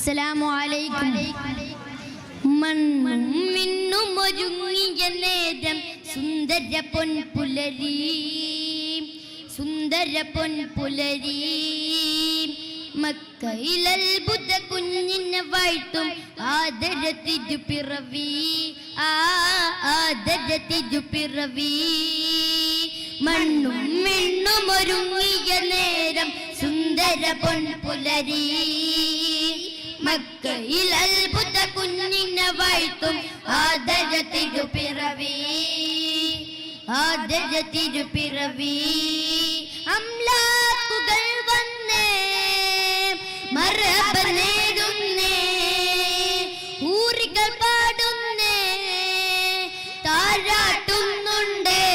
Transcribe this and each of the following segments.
അസ്സലാമു അലൈക്കും. മണ്ണും മിന്നും ഒരുങ്ങിയ നേരം സുന്ദര പൊൻപുലരി, സുന്ദര പൊൻപുലരി. മക്കയിൽ അത്ഭുത കുഞ്ഞിനെ വാഴ്ത്തും ആദര തിരുപ്പിറവി, ആദര തിരുപ്പിറവി. മണ്ണും മിണ്ണും ഒരുങ്ങിയ നേരം സുന്ദര പൊൻപുലരി, മക്കയിൽ അത്ഭുത കുഞ്ഞിനെ വാഴ്ത്തും ആദര തിരുപ്പിറവി, ആദര തിരുപ്പിറവി. അംലാക്കുകൾ വന്നേ മർഹബ നേടുന്നേ, ഊറികൾ പാടുന്നേ താരാട്ടുന്നുണ്ടേ.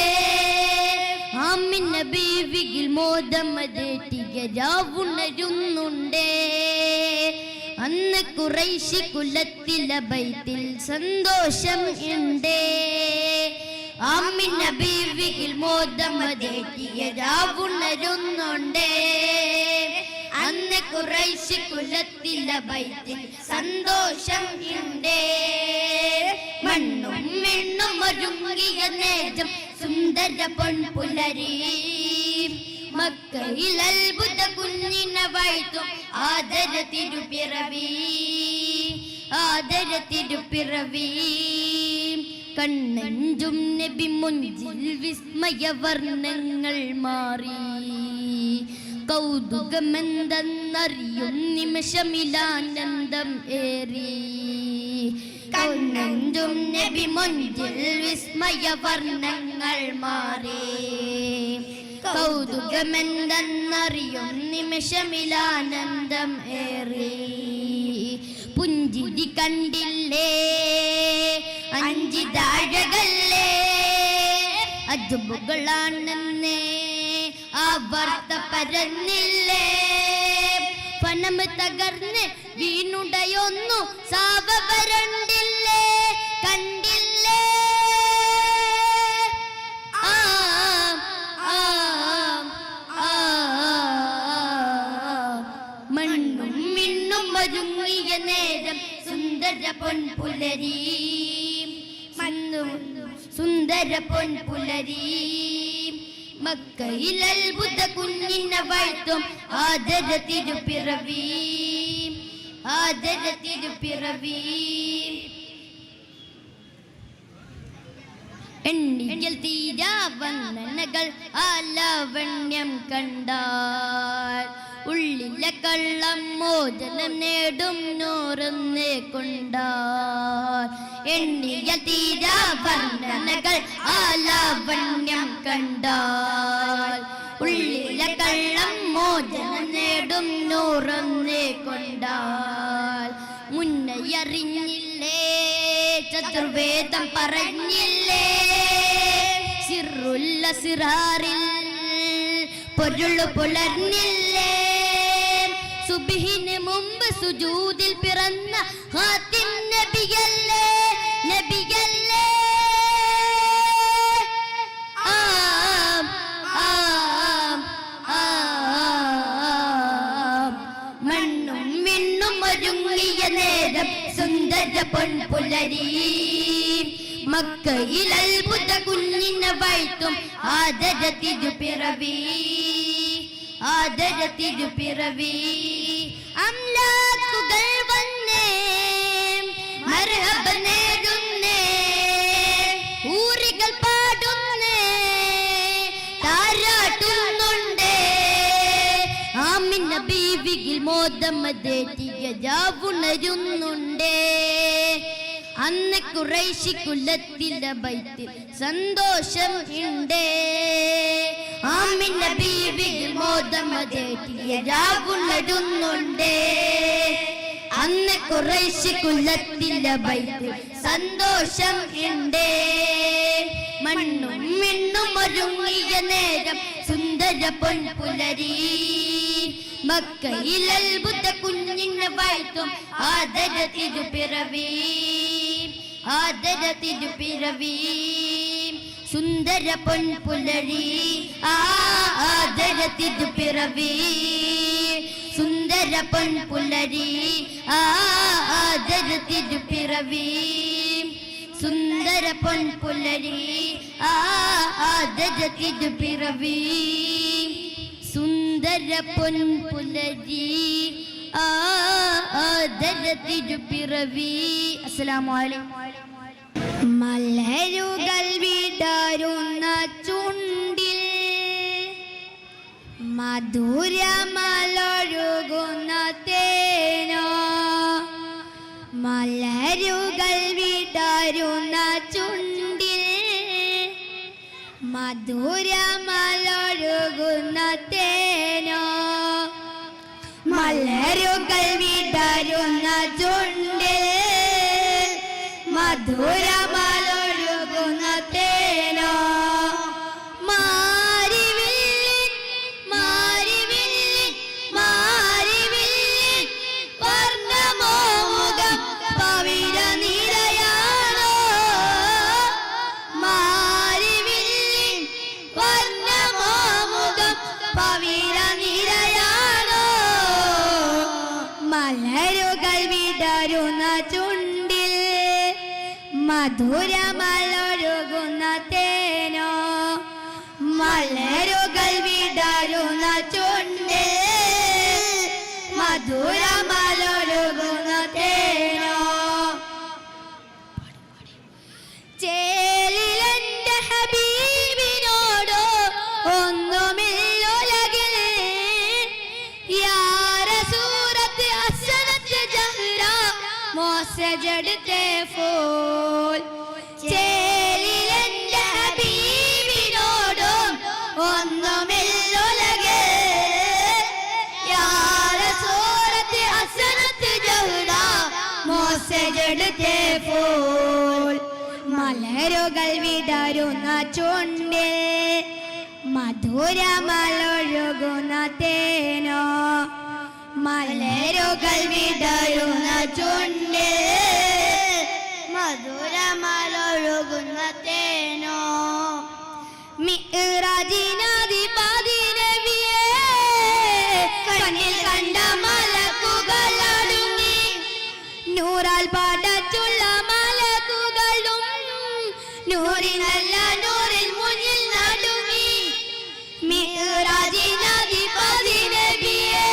ആമിന ബീവിയിൽ മോദമതേറ്റിയ രാവുണരുന്നുണ്ടേ. അന്ന് ഖുറൈശി കുലത്തിലെ ബൈത്തിൽ സന്തോഷം ഉണ്ടേ. ആമിന ബീവിയിൽ മോദമതേറ്റിയ രാവുണരുന്നുണ്ടേ. അന്ന് ഖുറൈശി കുലത്തിലെ ബൈത്തിൽ സന്തോഷം ഉണ്ടേ. മണ്ണും മിണ്ണും ഒരുങ്ങിയ നേരം സുന്ദര പൊൻപുലരി, മക്കയിൽ അത്ഭുത കുഞ്ഞിനെ വാഴ്ത്തും ആദര തിരുപ്പിറവി, ആദര തിരുപ്പിറവി. കണ്ണഞ്ചും നബി മുഞ്ചിൽ വിസ്മയ വർണ്ണങ്ങൾ മാറി, കൗതുകമെന്തെന്നറിയും നിമിഷമിലാനന്ദം ഏറി. കണ്ണഞ്ചും നബി മുഞ്ചിൽ വിസ്മയ വർണ്ണങ്ങൾ മാറി, കൗതുകമെന്തെന്നറിയും നിമിഷമിലാനന്ദം ഏറി. പുഞ്ചിരി കണ്ടില്ലേ അഞ്ചിതാഴകല്ലേ, അജബുകളാണെന്നേ ആ വാർത്ത പരന്നില്ലേ. പണം തകർന്ന് വീണുടയൊന്നു സാവ വരണ്ടില്ലേ, കണ്ടില്ലേ. മണ്ണും മിണ്ണും ഒരുങ്ങിയ നേരം സുന്ദര പൊൻപുലരി, സുന്ദര പൊൻപുലരി. മക്കയിൽ അത്ഭുത കുഞ്ഞിനെ വാഴ്ത്തും ആദര തിരുപ്പിറവി, ആദര തിരുപ്പിറവി. എണ്ണിക്കൽ തീരാ വർണ്ണനകൾ ആലാവണ്യം കണ്ടാൽ, ഉള്ളിലെ കള്ളം മോചനം നേടും നൂറൊന്നേ കൊണ്ടാൽ. എണ്ണിയ തീരാ വർണ്ണനകൾ ആലാവണ്യം കണ്ടാൽ, ഉള്ളിലെ കള്ളം മോചനം നേടും നൂറൊന്നേ കൊണ്ടാൽ. മുന്നറിഞ്ഞില്ലേ ചതുർവേദം പറഞ്ഞില്ലേ, സിറുല്ല സിറാറിൽ പൊരുളു പുലർന്നില്ലേ. സുബ്ഹിന് മുമ്പ് സുജൂദിൽ പിറന്ന ഹാത്തിം നബിയല്ലേ, നബിയല്ലേ. മണ്ണും മിണ്ണും ഒരുങ്ങിയ നേരം സുന്ദര പൊൻപുലരി, മക്കയിൽ അത്ഭുത കുഞ്ഞിനെ വാഴ്ത്തും ആദര തിരുപ്പിറവി, ആദര തിരുപ്പിറവി. അംലാക്കുകൾ വന്നേ മർഹബ നേടുന്നേ, ഊറികൾ പാടുന്നേ താരാട്ടുന്നുണ്ടേ. ആമിന ബീവിയിൽ മോദമതേറ്റിയ രാവുണരുന്നുണ്ടേ. അന്ന് ഖുറൈശി കുലത്തിലെ ബൈത്തിൽ സന്തോഷം ഉണ്ടേ. ആമിന ബീവിയിൽ മോദമതേറ്റിയ രാവുണരുന്നുണ്ടേ. അന്ന് ഖുറൈശി കുലത്തിലെ ബൈത്തിൽ സന്തോഷം ഉണ്ടേ. മണ്ണും മിണ്ണും ഒരുങ്ങിയ നേരം സുന്ദര പൊൻപുലരി, മക്കയിൽ അത്ഭുത കുഞ്ഞിനെ വാഴ്ത്തും ആദര തിരുപ്പിറവി, ആദര തിരുപ്പിറവി. സുന്ദര പൊൻപുലരി, ആദര തിരുപ്പിറവി, സുന്ദര പൊൻപുലരി. തിരുപ്പിറവി സുന്ദര പൊൻപുലരി ആദര തിരുപ്പിറവി സുന്ദര പൊൻപുലരി ആദര തിരുപ്പിറവി. അസ്സലാമു അലൈക്കും. മലരുകൾ വിടരുന്ന ചുണ്ടിൽ മധുരമലൊഴുകുന്ന തേനോ മലരുകൾ വിടരുന്ന ചുണ്ടിൽ മധുരമലൊഴുകുന്ന തേനോ മലരുകൾ വിടരുന്ന ചുണ്ടിൽ മധുരമലൊഴുകുന്ന തേനോ മാരിവില്ലിൻ മാരിവില്ലിൻ മാരിവില്ലിൻ വർണ്ണമോ മുഖം പവിഴ നിരയാണോ മാരിവില്ലിൻ വർണ്ണമോ മുഖം പവിഴ നിരയാണോ മലരുകൾ വിടരുന്ന ചുണ്ടിൽ മധുരമലൊഴുകുന്ന തേനോ മലരുകൾ വിടരുന്ന ചുണ്ടിൽ മധുരമലൊഴുകുന്ന തേനോ ചേലിലെന്റെ ഹബീബിനോടോ ഒന്നുമില്ലുലകിൽ യാ റസൂലത്ത് ഹസനത്ത് ജഹ്റ മോസജടുത്തെ ഫൂൽ ചേലിലെന്റെ ഹബീബിനോടും ഒന്നുമില്ലുലകിൽ യാ റസൂലത്ത് ഹസനത്ത് ജഹ്റ മോസജടുത്തെ ഫൂൽ മലരുകൾ വിടരുന്ന ചുണ്ടിൽ മധുരമലൊഴുകുന്ന തേനോ മലരുകൾ വിടരുന്ന ചുണ്ടിൽ മധുരമലൊഴുകുന്ന തേനോ മിഅ്റാജിനാധിപതി നബിയേ കണ്ണിൽ കണ്ട മലക്കുകളടുങ്ങി നൂറാൽ പടച്ചുള്ള മലക്കുകളും നൂറിനല്ല നൂറിൽ മുന്നിൽ നടുങ്ങി മിഅ്റാജിനാധിപതി നബിയേ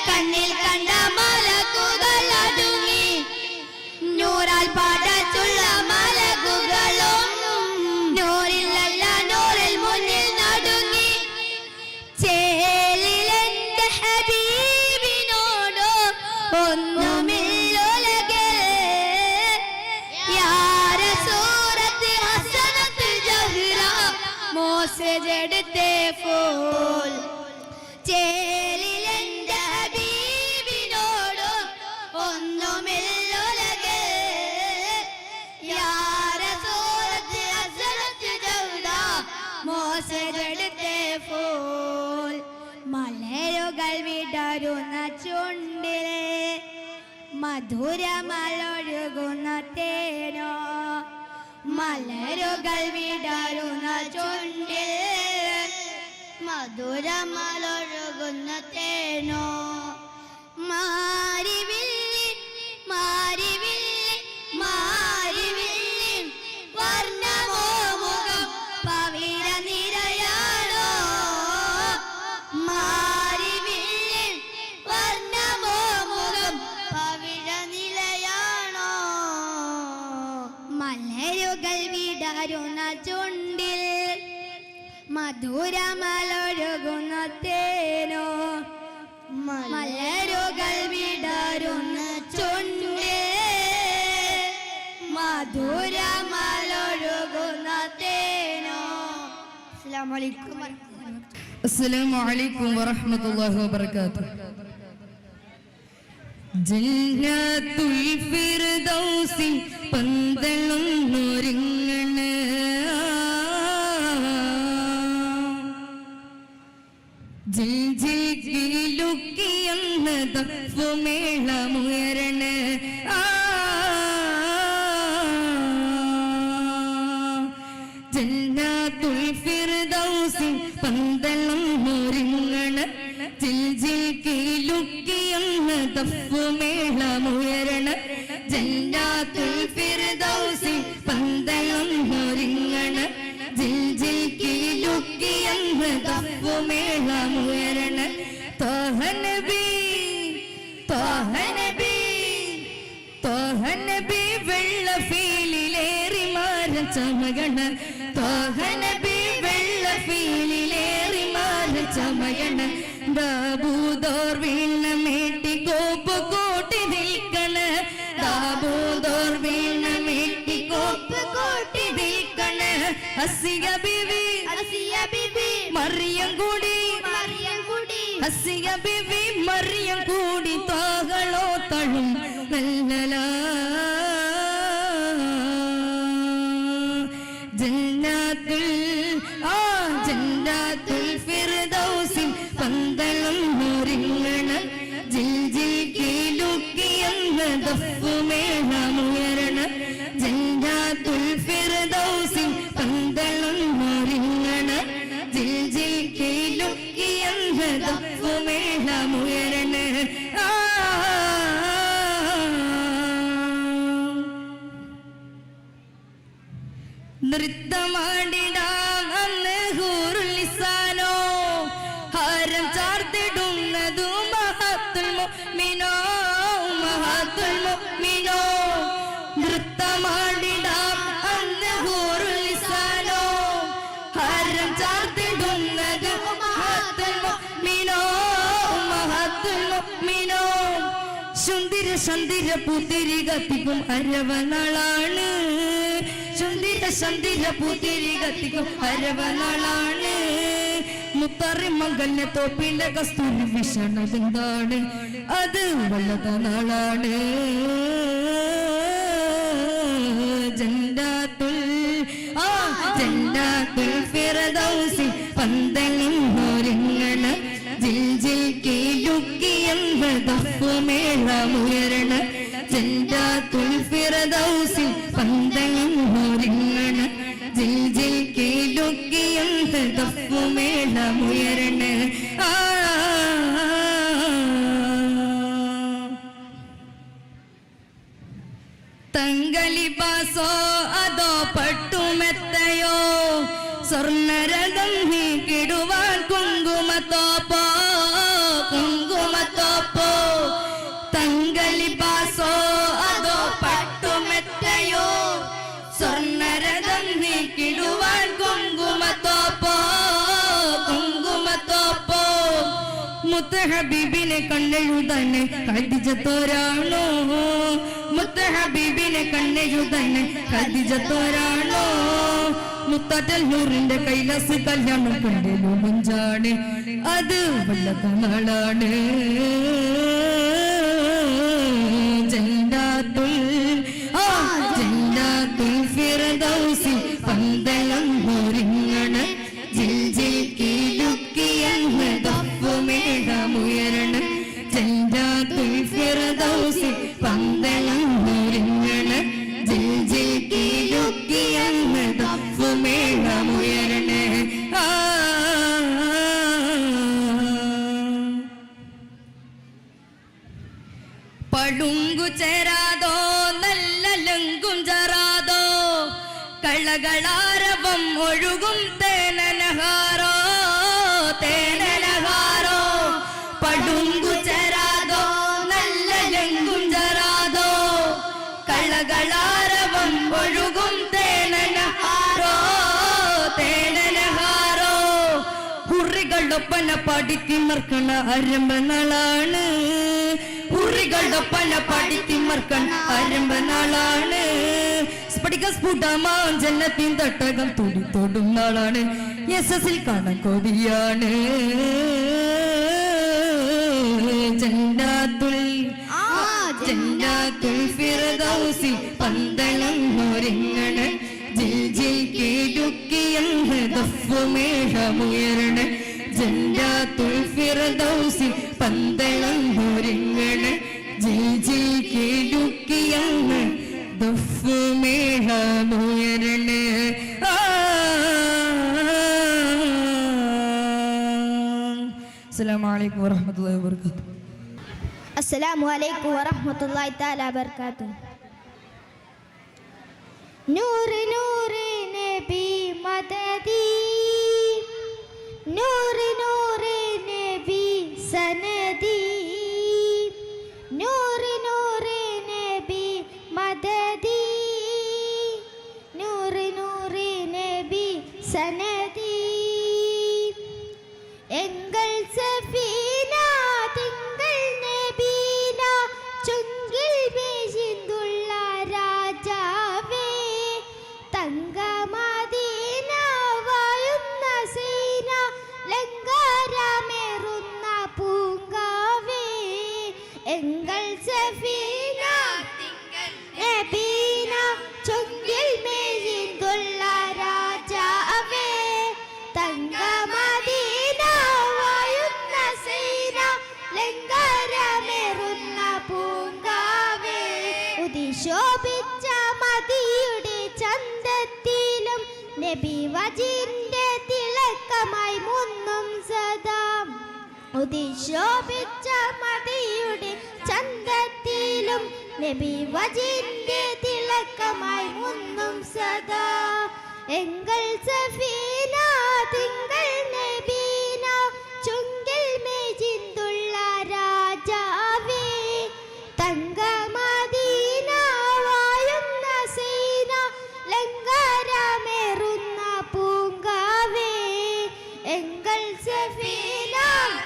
കണ്ണിൽ കണ്ട മലക്കുകളടുങ്ങി നൂറാൽ പടച്ചുള്ള മലക്കുകളും നൂറിലല്ല നൂറിൽ മുന്നിൽ നടുങ്ങി ചേലിലെന്റെ ഹബീബിനോടോ ഒന്നുമില്ലുലകിൽ യാ റസൂലത്ത് ഹസനത്ത് ജഹ്റ മോസജടുത്തെ ഫൂൽ ചേലിലെന്റെ ഹബീബിനോടോ ഒന്നുമില്ലുലകിൽ യാ റസൂലത്ത് ഹസനത്ത് ജഹ്റ മോസജടുത്തെ ഫൂൽ മലരുകൾ വിടരുന്ന ചുണ്ടിൽ മധുരമലൊഴുകുന്ന തേനോ മലരുകൾ വിടരുന്ന ചുണ്ടിൽ മധുരമലൊഴുകുന്ന തേനോ മാരിവില്ലിൻ മാരിവില്ലിൻ മാരിവില്ലിൻ വർണ്ണമോ മുഖം പവിഴ നിരയാണോ മാരിവില്ലിൻ വർണ്ണമോ മുഖം പവിഴ നിലയാണോ മലരുകൾ വിടരുന്ന ചുണ്ടിൽ മധുരമലൊഴുകുന്ന തേനോ മലരുകൾ വിടരുന്ന ചുണ്ടിൽ മധുരമലൊഴുകുന്ന തേനോ. അസ്സലാമു അലൈക്കും. അസ്സലാമു അലൈക്കും വറഹ്മത്തുള്ളാഹി വബറകാതുഹു. ജന്നത്തുൽ ഫിർദൗസിൻ പന്തളൊന്നൊരുങ്ങണ ജിൽജിലുക്കിയെന്ന് ദഫ്ഫുമേളമുയരണ ജന്നത്തുൽ ഫിർദൗസിൻ പന്തളൊന്നൊരുങ്ങണ ജിൽജിലുക്കിയെന്ന് ദഫ്ഫുമേളമുയരണ ജന്നാത്തുൽ ഫിർദൗസിൽ പന്തളം ഒരുങ്ങണ ജിൽ ജിൽ കിലുക്കിയെന്ന് ദഫ്ഫുമേളമുയരണ ത്വഹ നബി ത്വഹ നബി ത്വഹ നബി വെള്ളഫീലിലേറി മാരം ചമകണ ത്വഹ നബി വെള്ളഫീലിലേറി മാരം ചമയണ ദാബൂദോർ വീണമേട്ടി കോപ്പ് കോട്ടി നിൽക്കണ ദാബൂദോർ വീണമേട്ടി കോപ്പ് കോട്ടി നിൽക്കണ ഹസിയ ബിബി മറിയം കൂടി ഹസിയ ബിബി മറിയം കൂടി താകളോ തഴും നല്ലലാ ജന്നാത്തുൽ ഫിർദൗസിൽ പന്തളം ഒരുങ്ങണ ജിൽ ജിൽ കിലുക്കിയെന്ന് ദഫ്ഫുമേളമുയരണ ജന്നാത്തുൽ ഫിർദൗസിൽ പന്തളം ഒരുങ്ങണ ജിൽ ജിൽ കിലുക്കിയെന്ന് ദഫ്ഫുമേളമുയരണ നൃത്തമാടിടാം അന്ന് ഹൂറുലിസാനോ ഹാരം ചാർത്തിടുന്നതു മഹത്തുൽ മുഅ്മിനോ മഹത്തുൽ മുഅ്മിനോ നൃത്തമാടിടാം അന്ന് ഹൂറുലിസാനോ ഹാരം ചാർത്തിടുന്നതു മഹത്തുൽ മുഅ്മിനോ മഹത്തുൽ മുഅ്മിനോ സുന്ദര സന്ദിര പുത്തിരി കത്തിക്കും അരവനാളാണ് സന്ധിര പൂത്തിരി കത്തിക്കും അരവനാളാണ് മുത്തറി മംഗലിനെ തോപ്പിന്റെ കസ്തൂരി വിഷണതെന്താണ് അത് വല്ലത നാളാണ് ജന്നാത്തുൽ ഫിർദൗസിൽ പന്തളം ഒരുങ്ങണ ജിൽ ജിൽ കിലുക്കിയെന്ന് ദഫ്ഫുമേളമുയരണ ജന്നാത്തുൽ ഫിർദൗസിൽ പന്തളം ഒരുങ്ങണ ജിൽ ജിൽ കിലുക്കിയെന്ന് ദഫ്ഫുമേളമുയരണ തങ്കലിബാസോ അതോ പട്ടുമെത്തയോ സ്വർണ്ണരഥം നീക്കിടുവാൻ കുങ്കുമത്തോപ്പോ കുങ്കുമത്തോപ്പോ തങ്കലിബാസോ അതോ പട്ടുമെത്തയോ സ്വർണ്ണരഥം നീക്കിടുവാൻ കുങ്കുമത്തോപ്പോ കുങ്കുമത്തോപ്പോ മുത്തഹബീബിനെ കണ്ണെഴുതാന് ഖദീജത്തോരാണോ മുത്തഹബീബിനെ കണ്ണെഴുതാന് ഖദീജത്തോരാണോ മുത്തറ്റൽ നൂറിന്റെ കൈലാസ് കല്യാണം കണ്ടു മുഞ്ചാണ് അത് വല്ലത നാളാണ് ജന്നാത്തുൽ ഫിർദൗസിൽ പന്തളം ഒരുങ്ങണ ജിൽ ജിൽ കിലുക്കിയെന്ന് ദഫ്ഫുമേളമുയരണ ജന്നാത്തുൽ ഫിർദൗസിൽ പന്തളം ഒരുങ്ങണ ജിൽ ജിൽ കിലുക്കിയെന്ന് ദഫ്ഫുമേളമുയരണ പടുങ്കു ചേരാതോ നല്ല ലങ്കും ചറാതോ കളകളാരവം ഒഴുകും തേനനഹാരോ തേനനഹാരോ പടുങ്കു ചേരാതോ നല്ല ലങ്കും ചറാതോ കളകളാരവം ഒഴുകും തേനനഹാരോ തേനനഹാരോ ഹുറികളൊപ്പന പാടിത്തിമർക്കണ അരമ്പനാളാണ് ഹുറികളൊപ്പന പാടിത്തിമർക്കണ അരമ്പനാളാണ് സ്ഫടിക സ്ഫുടമാം ജന്നത്തിൻ തട്ടകം തുടി തൊടും നാളാണ് യശസ്സിൽ കാണാൻ കൊതിയാണ് ജന്നാത്തുൽ ഫിർദൗസിൽ പന്തളം ഒരുങ്ങണ ജിൽ ജിൽ കിലുക്കിയെന്ന് ദഫ്ഫുമേളമുയരണ ജന്നാത്തുൽ ഫിർദൗസിൽ പന്തളം ഒരുങ്ങണ ജിൽ ജിൽ കിലുക്കിയെന്ന് ദഫ്ഫുമേളമുയരണ അസ്സലാമു അലൈക്കും വറഹ്മത്തുള്ളാഹി വബറകാതുഹു. അസ്സലാമു അലൈക്കും വറഹ്മത്തുള്ളാഹി തആല വബറകാതുഹു. നൂറ് നൂറ് നബി മദദി, നൂറ് നൂറ് നബി സനദി, നൂറ് നൂറ് നബി മദദി, നൂറ് നൂറ് നബി സനദി. എങ്കൾ സഫീന തിങ്കൾ നബീന ചുങ്കിൽ വീശിന്തുള്ള രാജാവേ, തങ്കമദീന വായുന്ന സീന ലങ്കാരമേറുന്ന പൂങ്കാവേ. എങ്കൾ സഫീന തിങ്കൾ നബീന ചുങ്കിൽ വീശിന്തുള്ള രാജാവേ, തങ്കമദീന വായുന്ന സീന ലങ്കാരമേറുന്ന പൂങ്കാവേ. ഉദിശോഭിച്ച മതിയുടെ ചന്തത്തിലും നബി വജിന്റെ തിളക്കമായി മുന്നും സദാ. ഉദിശോഭിച്ച മതിയുടെ ചന്തത്തിലും നബി വജിന്റെ തിളക്കമായി മുന്നും സദാ. എങ്കൾ സഫീന തിങ്കൾ നബീന ചുങ്കിൽ മേജിന്തുള്ള രാജാവേ, തങ്കമദീന വായുന്ന സീന ലങ്കാരമേറുന്ന പൂങ്കാവേ. എങ്കൾ സഫീന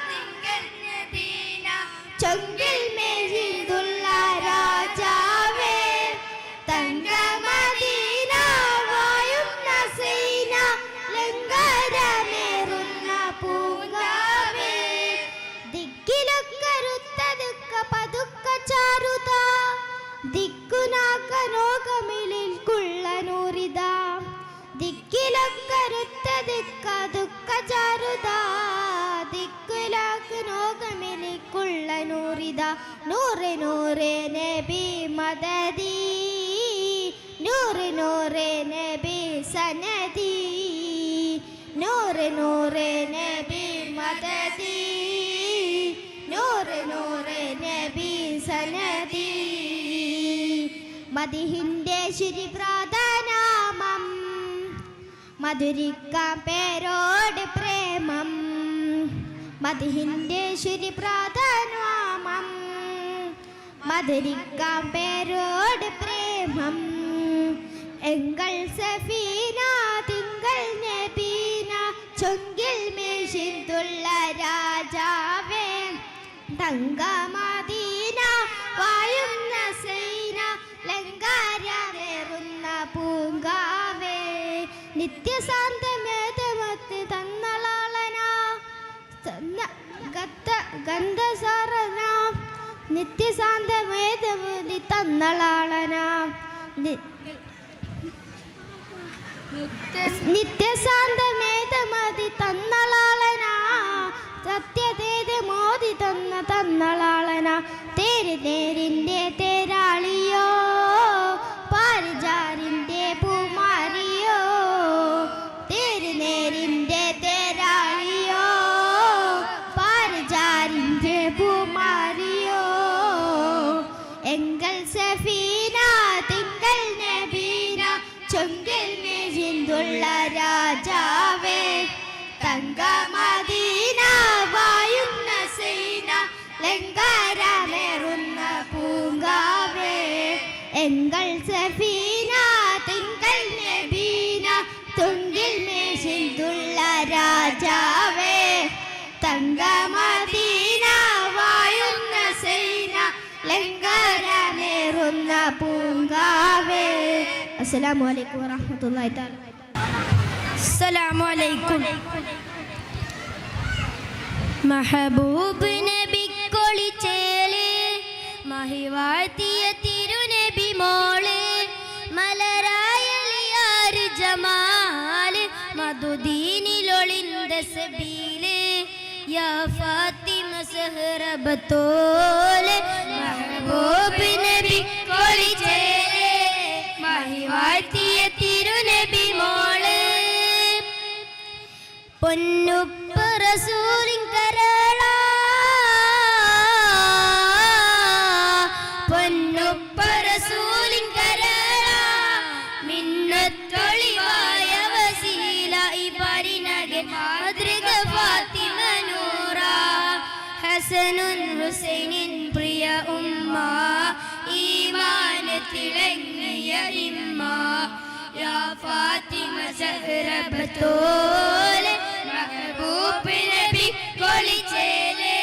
തിങ്കൾ നബീന ചുങ്കിൽ മേജിന്തുള്ള രാജാവേ, തങ്കമദീന വായുന്ന സീന ലങ്കാരമേറുന്ന പൂങ്കാവേ. ദിക്കിലക്കരുത്തതുക്ക പതുക്ക ചാരുത, ദിക്കുനാക്കനോകമിലിൽ കുള്ളനൂരിത. ദിക്കിലക്കരുത്തതുക്ക ദുഃഖ ചാരുത, ദിക്കുലാക്കനോകമിലിൽ കുള്ളനൂരിത. നൂറ് നൂറ് നബി മദദി, നൂറ് നൂറ് നബി സനദി, നൂറ് നൂറ് നബി മദദി, നൂറ് നൂറ് നബി സനദി. മദിഹിന്റെ ശ്രീപ്രാതനാമം മധുരിക്കാം പേരോട് പ്രേമം. മദിഹിന്റെ ശ്രീപ്രാതനാമം മധുരിക്കാം പേരോട് പ്രേമം. എങ്കൾ സഫീന തിങ്കൾ നബീന ചുങ്കിൽ മേശിന്തുള്ള രാജാവേ, തങ്കമദീന വായുന്ന സീന ലങ്കാരമേറുന്ന പൂങ്കാവേ. നിത്യശാന്തമേതമത്ത് തന്നളാളന ഗന്ധസാരന, നിത്യശാന്തമേതമതി തന്നളാളന, നിത്യശാന്തമേതമതി തന്നളാളന, സത്യതേത മോദി തന്ന തന്നളാളന. തേര് തേരിൻ്റെ തേരാളിയോ, പാരിജാരിൻ്റെ പൂമാരിയോ. തേര് നേരിൻ്റെ തേരാളിയോ, പാരിജാരിൻ്റെ പൂമാരിയോ. എങ്കൾ സഫീന തിങ്കൾ നബീന ചുങ്കിൽ മേജിന്തുള്ള രാജാവേ, തങ്കമദീന വായുന്ന സീന ലങ്കാരമേറുന്ന പൂങ്കാവേ. എങ്കൾ സഫീന തിങ്കൾ നബീന തുങ്കിൽ മേശിന്തുള്ള രാജാവേ, തങ്കമദീന വായുന്ന സീന ലങ്കാരമേറുന്ന പൂങ്കാവേ. അസ്സലാമു അലൈക്കും വറഹ്മത്തുള്ളാഹി തആല. അസ്സലാമു അലൈക്കും. മഹബൂബ് നബി കൊളിച്ചേല് മഹിവാഴ്ത്തിയ തിരുനബി മോള്, മലരായലിയാറ് ജമാല് മധുദീനിലൊളിന്ത സബീല്. യാ ഫാത്തിമ സഹറബത്തോല് മഹബൂബ് നബി കൊളിച്ചേല് മഹിവാഴ്ത്തിയ തിരുനബി മോള്. പൊന്നുപ്പ റസൂലിൻ കരളാ തിളങ്ങിയ ഇമ്മ യാ ഫാത്തിമ സഹ്റബത്തോലെ മെഹബൂബ് നബി കൊളിച്ചേലെ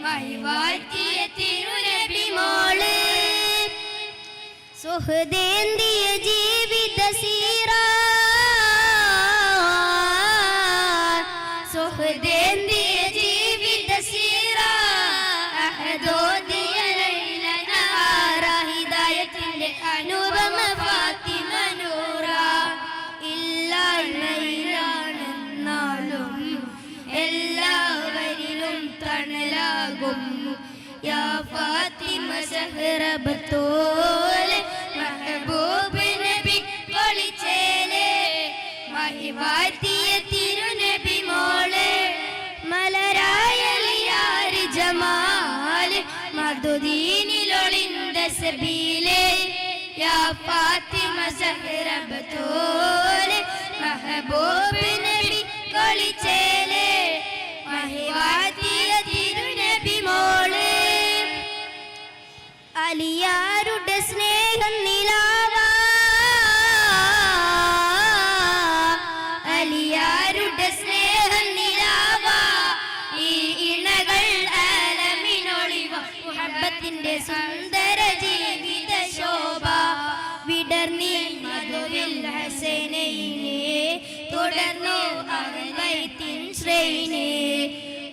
മഹിവാഴ്ത്തിയ തിരുനബി മോള് സുഹൃദേന്തിയ ജീവിത സീറ സുഹൃദേന്തിയ ജീവിത സീറ അഹദോദിയ ലൈല നഹാറ ഹിദായത്തിന്റെ അനുപമ ഫാത്തിമ നൂറ ഇല്ലായ്മയിലാണെന്നാലും എല്ലാവരിലും തണലാകും യാ ഫാത്തിമ സഹ്റബത്തോലെ മെഹബൂബ് നബി കൊളിച്ചേലെ മഹിവാഴ്ത്തിയ തിരുനബി മോളെ മലരായലിയാര് ജമാല് മധുദീനിലൊളിന്ത സബീലെ യാ ഫാത്തിമ സഹ്റബത്തോലെ മെഹബൂബ് നബി കൊളിച്ചേലെ മഹിവാഴ്ത്തിയ തിരുനബി മോളെ അലിയാരുടെ സ്നേഹം നിലാവാ അലിയാരുടെ സ്നേഹം നിലാവാ ഈ ഇണകൾ ആലമിനൊളിവ മുഹബ്ബത്തിന്റെ സുന്ദര ജീവിത ശോഭ വിടർന്നി മധുവിൽ ഹസനൈനെ തുടർന്നു അഹ്ബൈത്തിൻ ശ്രേണി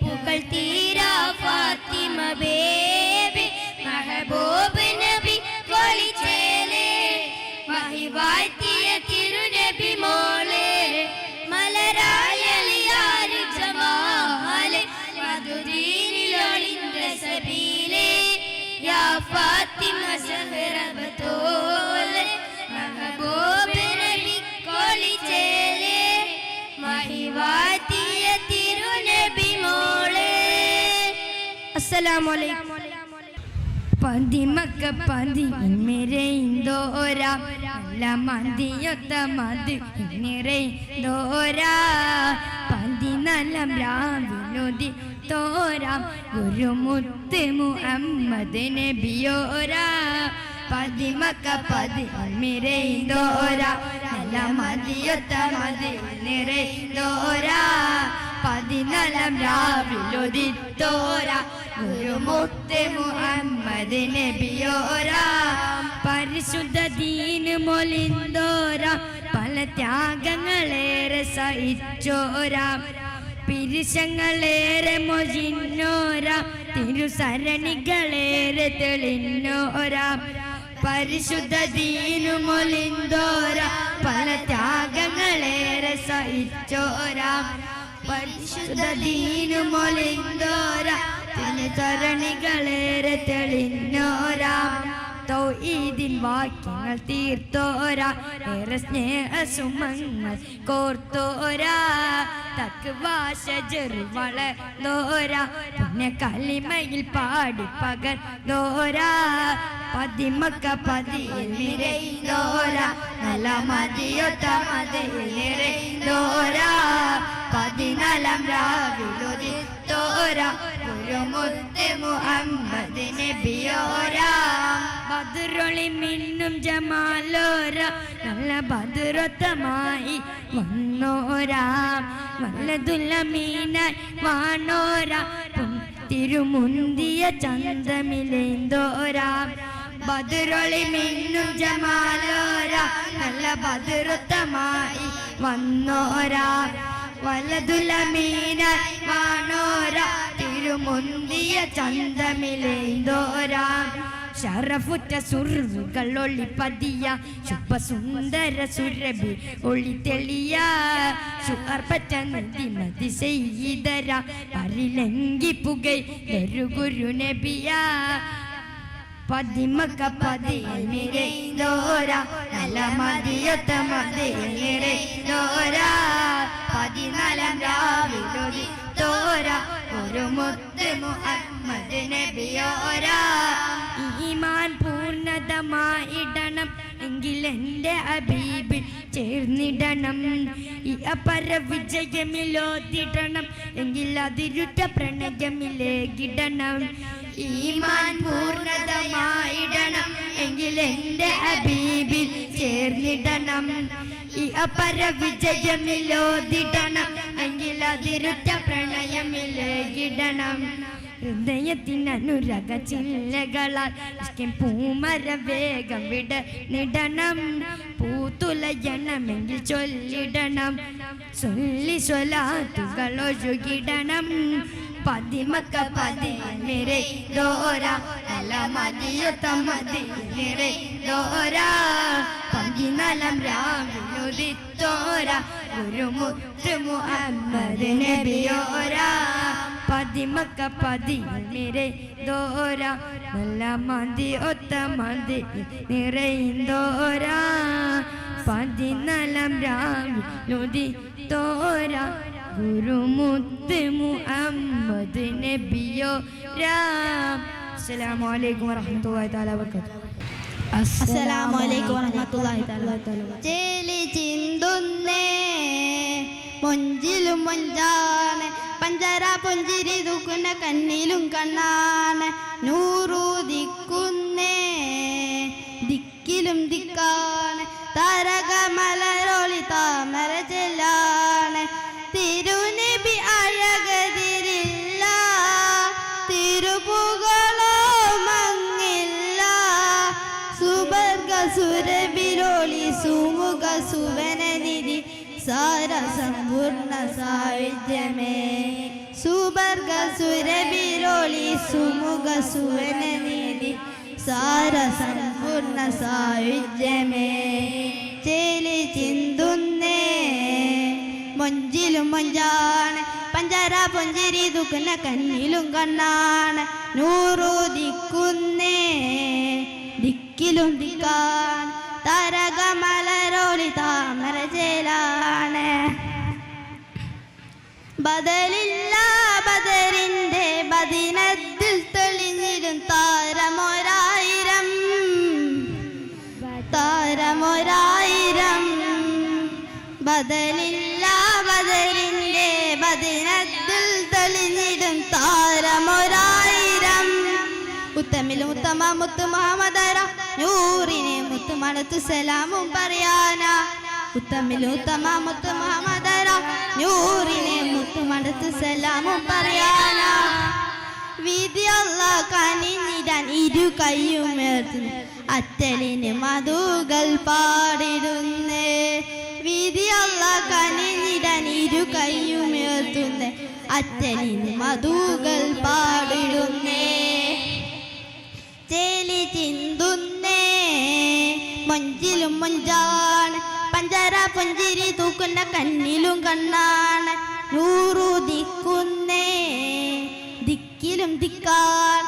പുകൾ തീരാ ഫാത്തിമ ബേബി മെഹബൂബ് നബി കൊളിച്ചേലെ മഹിവാഴ്ത്തിയ തിരുനബി മോളെ മലരായലിയാര് ജമാല് മധുദീനിലൊളിന്ത സബീലെ യാ ഫാത്തിമ സഹ്റബത്തോലെ മെഹബൂബ് നബി കൊളിച്ചേലെ മഹിവാഴ്ത്തിയ തിരുനബി മോളെ അസ്സലാമു അലൈക്കും പതിമക്ക പതി നിറൈന്തോരാ നല്ല മതിയൊത്ത മതി നിറൈന്തോരാ പതിനാലാം രാവിലൊതി തോരാം ഗുരുമുത്ത് മുഹമ്മദ് നബിയോരാ പതിമക്ക പതി നിറൈന്തോരാ നല്ല മതിയൊത്ത മതി നിറൈന്തോരാ പതിനാലാം രാവിലൊതി തോരാ ഗുരുമുത്ത് മുഹമ്മദ് നബിയോരാ പരിശുദ്ധ ദീന് മൊലിന്തോരാ പല ത്യാഗങ്ങളേറെ സഹിച്ചോരാ പിരിശങ്ങളേറെ മൊഴിഞ്ഞോരാ തിരുസരണികളേറെ തെളിഞ്ഞോരാ പരിശുദ്ധ ദീനു മൊലിന്തോരാ പല ത്യാഗങ്ങളേറെ സഹിച്ചോരാ പരിശുദ്ധ ദീനു മൊലിന്തോരാ ചരണികളേറെ തെളിഞ്ഞോരാ തൗഹീദിൻ വാക്യങ്ങൾ തീർത്തോരാ ഏറെ സ്നേഹ സുമങ്ങൾ കോർത്തോരാ തഖ്വാ ശജർ വളർന്നോരാ പിന്നെ കലിമയിൽ പാടി പകർന്നോരാ പതിമക്ക പതിയിൽ നിറൈന്തോരാ നല്ല മതിയൊത്ത മതിയിൽ നിറൈന്തോരാ പതിനാലാം രാവിലൊതിത്തോരാ ഗുരുമുത്ത് മുഹമ്മദ് നബിയോരാ ബദറൊളി മിന്നും ജമാലോരാ നല്ല ബദറൊത്തമായി വന്നോരാ വല്ലതുല്ലമീനായി വാണോരാ തിരുമുന്തിയ ചന്തമിലേന്തോരാ ബദറൊളി മിന്നും ജമാലോരാ നല്ല ബദറൊത്തമായി വന്നോരാ വലതുലമീനായി വാണോരാ തിരുമുന്തിയ ചന്തമിലേന്തോരാ ശറഫുറ്റ സുർവുകൾ ഒളിപ്പതിയ ശുഭസുന്ദര സുരഭി ഒളി തെളിയ ശുഹർപ്പറ്റ നദിമതി ചെയ്തര പരിലങ്കി പുകൈ ഗുരു നബിയ പതിമക്ക പതിനിരൈന്തോരാ നല്ല മതിയൊത്ത മതിനിരൈന്തോരാ പതിനാലാം രാവിലൊതി തോരാ ഒരു മുത്ത് മുഹമ്മദ് നബിയോരാ ഈമാൻ പൂർണ്ണതമായിടണം എങ്കിൽ എൻ്റെ ഹബീബിൽ ചേർന്നിടണം ഈ അപര വിജയമിലോതിടണം എങ്കിൽ അതിരുറ്റ പ്രണയമിലേകിടണം ഈമാൻ പൂർണ്ണതമായിടണം എങ്കിൽ എൻ്റെ ചേർന്നിടണം ഈ അപര വിജയമില്ലോതിടണം എങ്കിൽ അതിരുറ്റ പ്രണയമില്ലേകിടണം ഹൃദയത്തിനനുരക ചില്ലകളാൽ പൂമര വേഗം വിടനിടണം പൂത്തുലയണമെങ്കിൽ ചൊല്ലിടണം ചൊല്ലി സ്വലാത്തുകൾ ഒഴുകിടണം പതിമക്ക പതിനിറെ ദോര അല മതിയൊത്ത മതിനിറെ ദോര പതിനാലാം രാവിലുദിത്തോര ഒരു മുത്ത് മുഹമ്മദ് നബിയോര പതിമക്ക പതിനിറെ ദോര നല്ല മതി ഒത്ത മതി നിറയുന്തോര പതിനാലാം രാവിലുദിത്തോര ഗുരുമുത്ത് മുഹമ്മദ് നബിയോരാ. അസ്സലാമു അലൈക്കും വറഹ്മത്തുള്ളാഹി തആല വബറകാതുഹു. അസ്സലാമു അലൈക്കും വറഹ്മത്തുള്ളാഹി തആല വബറകാതുഹു. ചേലി ചിന്തുന്നേ മൊഞ്ചിലും മൊഞ്ചാണ് പഞ്ചര പുഞ്ചിരി തൂക്കുന്ന കണ്ണിലും കണ്ണാണ് നൂറുദിക്കുന്നേ ദിക്കിലും ദിക്കാണ് താരകമലരൊളി താമര ചെല്ലാണ് തിരുനബി അഴകതിരില്ല തിരുപുകളോ മങ്ങില്ല സുബർഗ സുരബിരോളി സുമുഖ സുവനനിധി സാര സമ്പൂർണ്ണ സായുജ്യമേ സുബർഗ സുരബിരോളി സുമുഖ സുവനനിധി സാര സമ്പൂർണ്ണ സായുജ്യമേ ചേലി ചിന്തുന്നേ മൊഞ്ചിലും മൊഞ്ചാണ് പഞ്ചര പുഞ്ചിരി തൂക്കുന്ന കണ്ണിലും കണ്ണാണ് നൂറുദിക്കുന്നേ ദിക്കിലും ദിക്കാണ് താരകമലരോളി താമര ചേലാണ് ബദലില്ല ബദറിന്റെ ബദിനത്തിൽ തെളിഞ്ഞിരും താരമൊരായിരം താരമൊരായിരം ബദലില്ല ബദറിന്റെ ബദിനത്തിൽ തെളിഞ്ഞിടും താരമൊരായിരം ഉത്തമിലും ഉത്തമ മുത്ത് മുഹമ്മദര നൂറിനെ മുത്ത് മണത്ത് സലാമും പറയാനാ ഉത്തമിലും ഉത്തമ മുത്ത് മുഹമ്മദര നൂറിനെ മുത്ത് മണത്ത് സലാമും പറയാനാ വിധി അല്ലാഹ് കനിഞ്ഞിടാൻ ഇരു കയ്യുമേർത്തുന്നു അറ്റലിന് മധുകൾ പാടിടുന്നേ വിധി അല്ലാഹ് കനിഞ്ഞിടാൻ ഇരു കയ്യുമേർത്തുന്ന അറ്റലിന് മധുകൾ പാടിടുന്നേ ചേലി ചിന്തുന്നേ മൊഞ്ചിലും മൊഞ്ചാണ് പഞ്ചര പുഞ്ചിരി തൂക്കുന്ന കണ്ണിലും കണ്ണാണ് നൂറുദിക്കുന്നേ ദിക്കിലും ദിക്കാൻ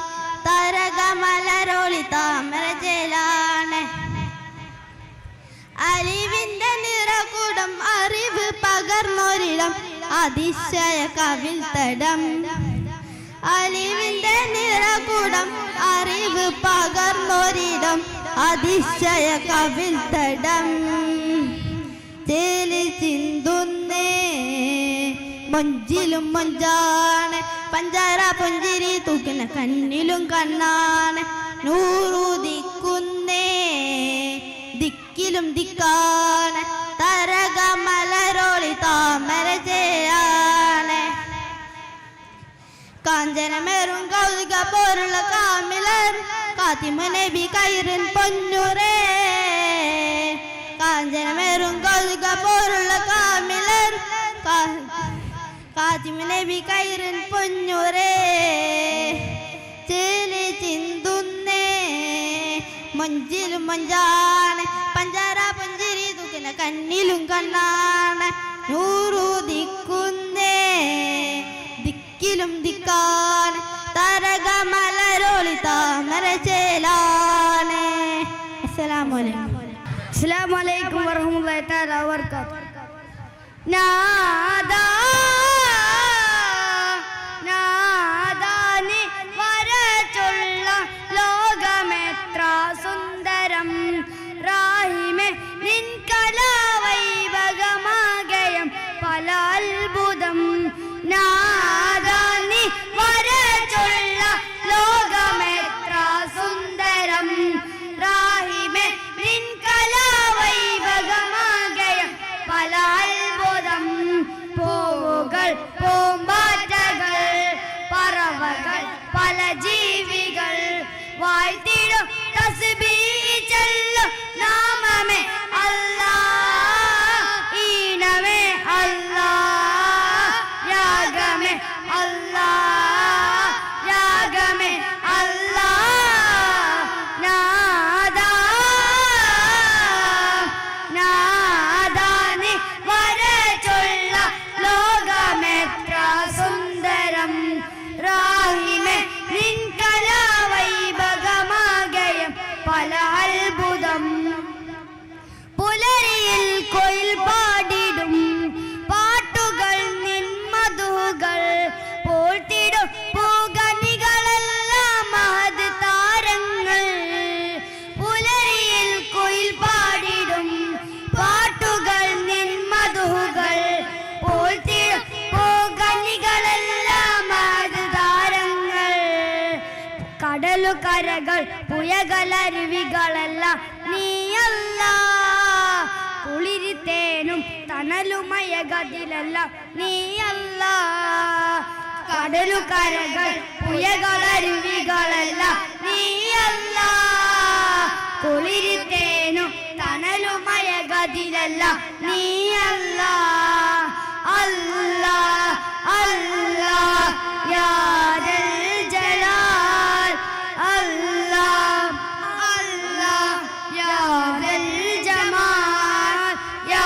താരകമലരോളി താമര ചേലാണ് അലിവിന്റെ നിറകൂടം അറിവ് പകർന്നൊരിടം അതിശയ കവിൽ തടം അലിവിന്റെ നിറകൂടം അറിവ് പകർന്നൊരിടം അതിശയ കവിൽ തടം ചേലി ചിന്തുന്നേ മൊഞ്ചിലും മൊഞ്ചാണ് പഞ്ചാര പുഞ്ചിരി തൂക്കുന്ന കണ്ണിലും കണ്ണാണ് നൂറുദിക്കുന്നേ ദിക്കിലും ദിക്കാണ് തരകമലരോളി താമര ചേയാണ് കാഞ്ചനമേറും കൗതുക പോലുള്ള കാമിലർ കാത്തിമ നബി കൈറിൻ പൊന്നുരേ കാഞ്ചനമേറും കൗതുക പോലുള്ള കാമിലർ കാത്തിമ നബി കൈറിൻ പൊന്നുരേ ചേലി ചിന്തുന്നേ മൊഞ്ചിലും മൊഞ്ചാണ് പഞ്ചാര പുഞ്ചിരി തൂക്കുന്ന കണ്ണിലും കണ്ണാണ് നൂറുദിക്കുന്നേ ദിക്കിലും ദിക്കാണ് താരകമലരോളി താമര ചേലാണ്. അസ്സലാമു അലൈക്കും വറഹ്മത്തുള്ളാഹി തആല വബറകാതുഹു. നാദാ നാദാനി വരച്ചുള്ള ലോകമെത്ര സുന്ദരം റാഹിമേ നിൻ കലാവൈഭവമാകയം പല അത്ഭുതം നാദാനി വരച്ചുള്ള ലോകമെത്ര സുന്ദരം റാഹിമേ നിൻ കലാവൈഭവമാകയം വാഴ്ത്തിടും തസ്ബീഹ് ചൊല്ലും നാമമേ അല്ലാഹ് ഈണമേ അല്ലാഹ് രാഗമേ അല്ലാഹ് രാഗമേ അല്ലാഹ് നാദാനി വരചൊല്ല ലോകമെത്ര സുന്ദരം റാഹിമേ നിൻ കലാവൈഭവമാകയം പല അത്ഭുതം പുലരിയിൽ കൊയിൽ പാടിടും പാട്ടുകൾ നിൻ മധുകൾ പോഴ്ത്തിടും പൂഗനികളെല്ലാം മഹത് താരങ്ങൾ പുലരിയിൽ കൊയിൽ പാടിടും പാട്ടുകൾ നിൻ മധുകൾ പോഴ്ത്തിടും പൂഗനികളെല്ലാം മഹത് താരങ്ങൾ കടലുകരകൾ പുഴകളരുവികളെല്ലാം നീയല്ല കുളിരിത്തേനും തണലുമയ ഗതിലെല്ലാം നീയല്ല കടലുകരകൾ പുഴകളരുവികളെല്ലാം നീയല്ല കുളിരിത്തേനും തണലുമയ ഗതിലെല്ലാം നീയല്ല അല്ലാ അല്ലാ യാ ദൽ ജലാൽ അല്ലാ അല്ലാ യാ ദൽ ജമാൽ യാ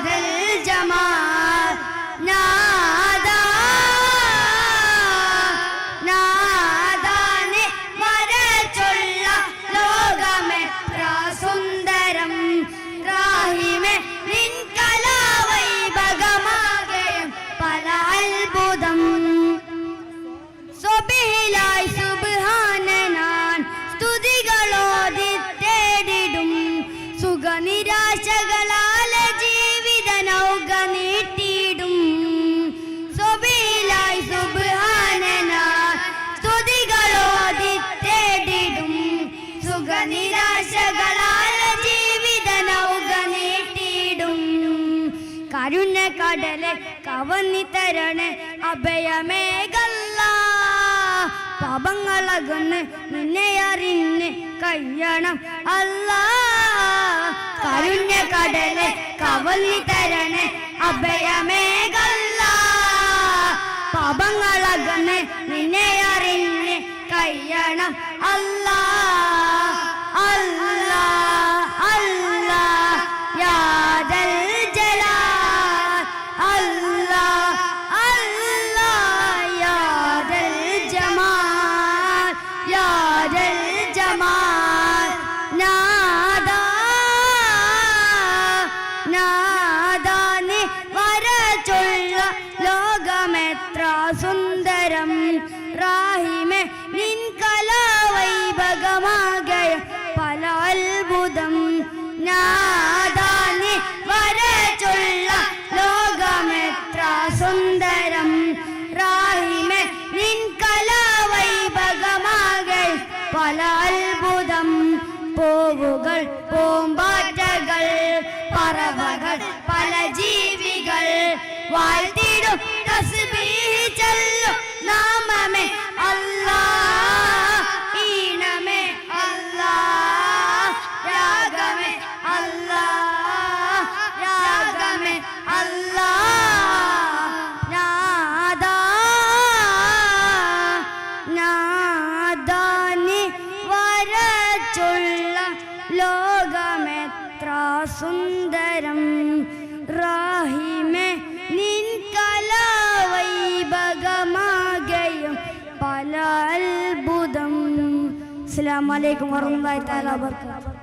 ദൽ ജമാൽ നാദാനി വരചൊല്ല ലോകമെത്ര സുന്ദരം റാഹിമേ നിൻ കലാവൈഭവമാകയം പല അത്ഭുതം സ്വബിഹിലായി സുബ്ഹാനനാൻ സ്തുതികളോതി തേടിടും സുഖനിരാശകളാലെ ജീവിത നൗക നീട്ടിയിടും സ്വബിഹിലായി സുബ്ഹാനനാൻ സ്തുതികളോതി തേടിടും സുഖനിരാശകളാലെ ജീവിത നൗക നീട്ടിയിടും കരുണ കടലെ കവന്നി തരണേ അഭയമേകല്ല പാപങ്ങളകന്ന് നിന്നെ അറിഞ്ഞ് കഴിയണം അല്ലാ കരുണ കടലെ കവന്നി തരണേ അഭയമേകല്ല പാപങ്ങളകന്ന് നിന്നെ അറിഞ്ഞ് കഴിയണം അല്ലാ അല്ലാ അല്ലാ യാ ദൽ ജലാൽ അല്ലാ അല്ലാ യാ ദൽ ജമാൽ യാ ദൽ ജമാൽ നാദാനി വരചൊല്ല ലോകമെത്ര സുന്ദരം റാഹിമേ നിൻ കലാവൈഭവമാകയം പല അത്ഭുതം നാദാനി വരചൊല്ല ലോകമെത്ര സുന്ദരം റാഹിമേ നിൻ കലാവൈഭവമാകയം പല അത്ഭുതം പൂവുകൾ പൂമ്പാറ്റകൾ പറവകൾ പല ജീവികൾ വാഴ്ത്തിടും തസ്ബീഹ് ചൊല്ലും നാമമേ അല്ലാഹ് ഈണമേ അല്ലാഹ് രാഗമേ അല്ലാഹ് രാഗമേ അല്ലാഹ് നാദാനി വരചൊല്ല ലോകമെത്ര സുന്ദരം റാഹിമേ നിൻ കലാവൈഭവമാകയം പല അത്ഭുതം. അസ്സലാമു അലൈക്കും വറഹ്മത്തുള്ളാഹി തആല വബറകാതുഹു.